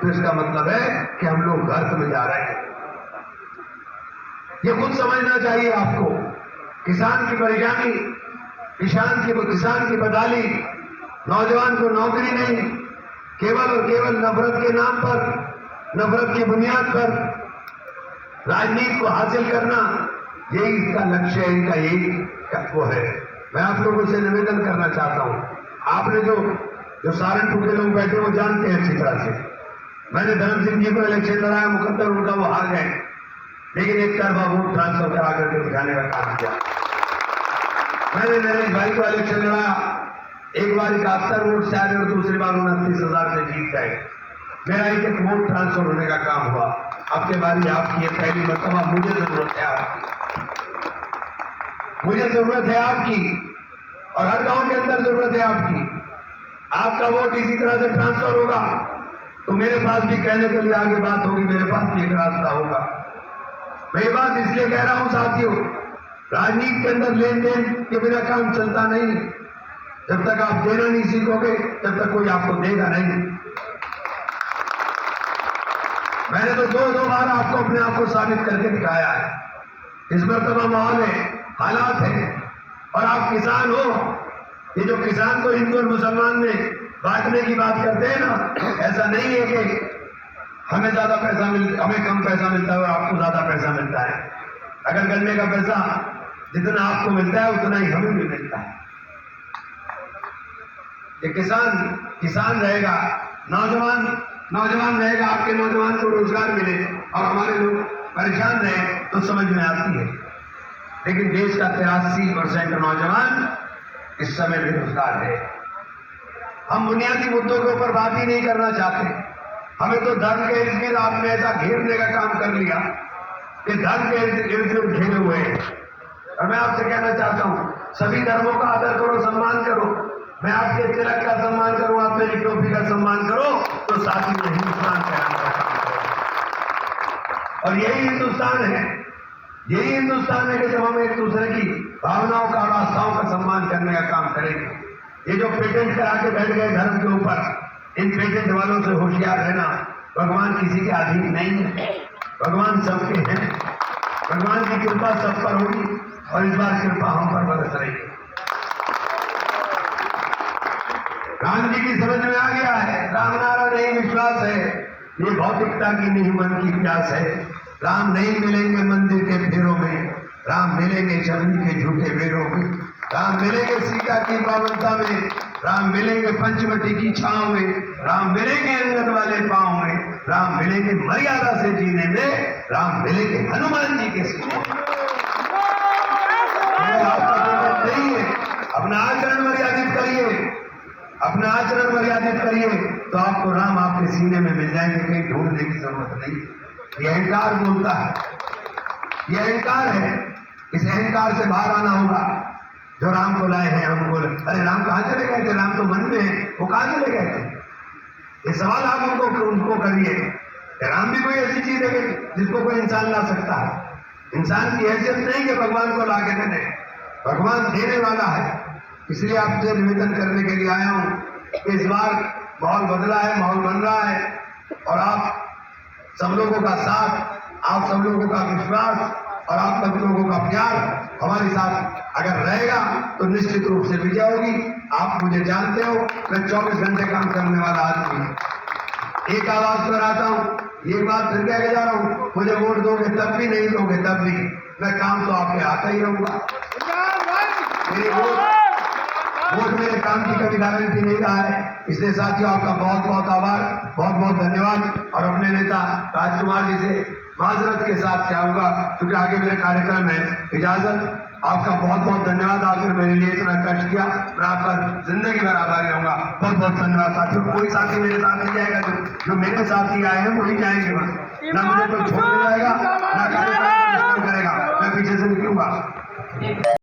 तो इसका मतलब है कि हम लोग गर्त में जा रहे हैं। ये खुद समझना चाहिए आपको। किसान की परेशानी, किसान की बदहाली, नौजवान को नौकरी नहीं, केवल और केवल नफरत के नाम पर, नफरत की बुनियाद पर राजनीति को हासिल करना, यही इसका लक्ष्य है, इनका यही वो है। मैं आप लोगों से निवेदन करना चाहता हूं, आपने जो सहारनपुर के लोग बैठे वो जानते हैं अच्छी तरह से। मैंने धर्म सिंह जी को इलेक्शन लड़ाया, मुकद्दर उनका वो हार गए, लेकिन एक तरफा वोट ट्रांसफर करा करके उठाने का काम किया। मैंने नरेश भाई को इलेक्शन लड़ाया, एक बार 71 वोट से आए और दूसरी बार 29,000 से जीत गए। मेरा एक वोट ट्रांसफर होने का काम हुआ। अब के बारी आपकी, पहली मरतबा मुझे जरूरत है आपकी, मुझे जरूरत है आपकी, और हर गांव के अंदर जरूरत है आपकी। आपका वोट इसी तरह से ट्रांसफर होगा तो मेरे पास भी कहने के लिए आगे बात होगी, मेरे पास भी एक रास्ता होगा। मैं ये बात इसलिए कह रहा हूं साथियों, राजनीति के अंदर लेन देन के बिना काम चलता नहीं। जब तक आप देना नहीं सीखोगे तब तक कोई आपको देगा नहीं। मैंने तो दो बार आपको अपने आप को साबित करके दिखाया है। इस मरतबा माहौल है, हालात है, और आप किसान हो। ये जो किसान को हिंदू और मुसलमान में बांटने की बात करते हैं ना, ऐसा नहीं है कि हमें ज्यादा पैसा हमें कम पैसा मिलता है और आपको ज्यादा पैसा मिलता है। अगर गन्ने का पैसा जितना आपको मिलता है उतना ही हमें भी मिलता है। ये किसान रहेगा, नौजवान रहेगा, आपके नौजवान को रोजगार मिले और हमारे लोग परेशान रहे तो समझ में आती है। लेकिन देश का 83% नौजवान इस समय बेरोजगार है। हम बुनियादी मुद्दों के ऊपर बात ही नहीं करना चाहते। हमें तो धर्म के इर्द गिर्द आपने ऐसा घेरने का काम कर लिया कि धर्म के इर्द गिर्द घेरे हुए हैं। और मैं आपसे कहना चाहता हूं, सभी धर्मों का आदर करो, सम्मान करो। मैं आपके तिलक का सम्मान करूं, आप मेरी टोपी का सम्मान करो, तो साथ ही में हिंदुस्तान कहलाने का काम करो। और यही हिंदुस्तान है कि जब हम एक दूसरे की भावनाओं का और आस्थाओं का सम्मान करने का काम करेंगे। ये जो पेटेंट करा के बैठ गए धर्म के ऊपर, इन पेटेंट वालों से होशियार रहना। भगवान किसी के अधीन नहीं है, भगवान सबके हैं। भगवान की कृपा सब पर होगी और इस बार कृपा हम पर बरस रही है। राम जी की समझ में आ गया है, राम नारा नहीं विश्वास है, ये भौतिकता की नहीं मन की प्यास है। राम नहीं मिलेंगे मंदिर के फेरों में, राम मिलेंगे शबरी के झूठे बेरों में। राम मिलेंगे सीता की पावनता में, राम मिलेंगे पंचवटी की छांव में, राम मिलेंगे अंगद वाले पांव में, राम मिलेंगे मर्यादा से जीने में, राम मिलेंगे हनुमान जी के सीने में। नहीं है, अपना आचरण मर्यादित करिए, अपना आचरण मर्यादित करिए तो आपको राम आपके सीने में मिल जाएंगे, कहीं ढूंढने की जरूरत नहीं। ये अहंकार बोलता है, ये अहंकार है। इस अहंकार से बाहर आना होगा। जो राम को लाए हैं हम बोले, अरे राम कहां चले गए थे, राम तो मन में है, वो कहां चले गए थे? ये सवाल आप उनको करिए। राम भी कोई ऐसी चीज है जिसको कोई इंसान ला सकता है। इंसान की हैसियत नहीं कि भगवान को ला के दे दे, भगवान देने वाला है। इसलिए आपसे निवेदन करने के लिए आया हूं कि इस बार माहौल बदला है, माहौल बन रहा है, और आप सब लोगों का साथ, आप सब लोगों का विश्वास और आप सब लोगों का प्यार हमारे साथ अगर रहेगा तो निश्चित रूप से विजय होगी। आप मुझे जानते हो, मैं 24 घंटे काम करने वाला आदमी। एक आवाज पर आता हूं, एक बात फिर कह के जा रहा हूं, मुझे वोट दोगे तब भी, नहीं दोगे तब भी, मैं काम तो आपके आता ही रहूंगा। मेरी वोट मेरे काम की कभी गारंटी नहीं रहा है। इसलिए साथियों आपका बहुत बहुत आभार, बहुत बहुत धन्यवाद। और अपने नेता राजकुमार जी से माजरत के साथ चाहूंगा क्योंकि आगे मेरे कार्यक्रम है। इजाजत, आपका बहुत बहुत धन्यवाद। आपने मेरे लिए इतना कष्ट किया, मैं आपका जिंदगी भर आभारी रहूंगा। बहुत बहुत धन्यवाद साथियों। कोई साथी मेरे साथ नहीं जाएगा, जो मेरे साथी आए हैं वही जाएंगे बस। ना मुझे कोई छोड़ जाएगा, ना कार्यक्रम करेगा, मैं पीछे से निकलूंगा।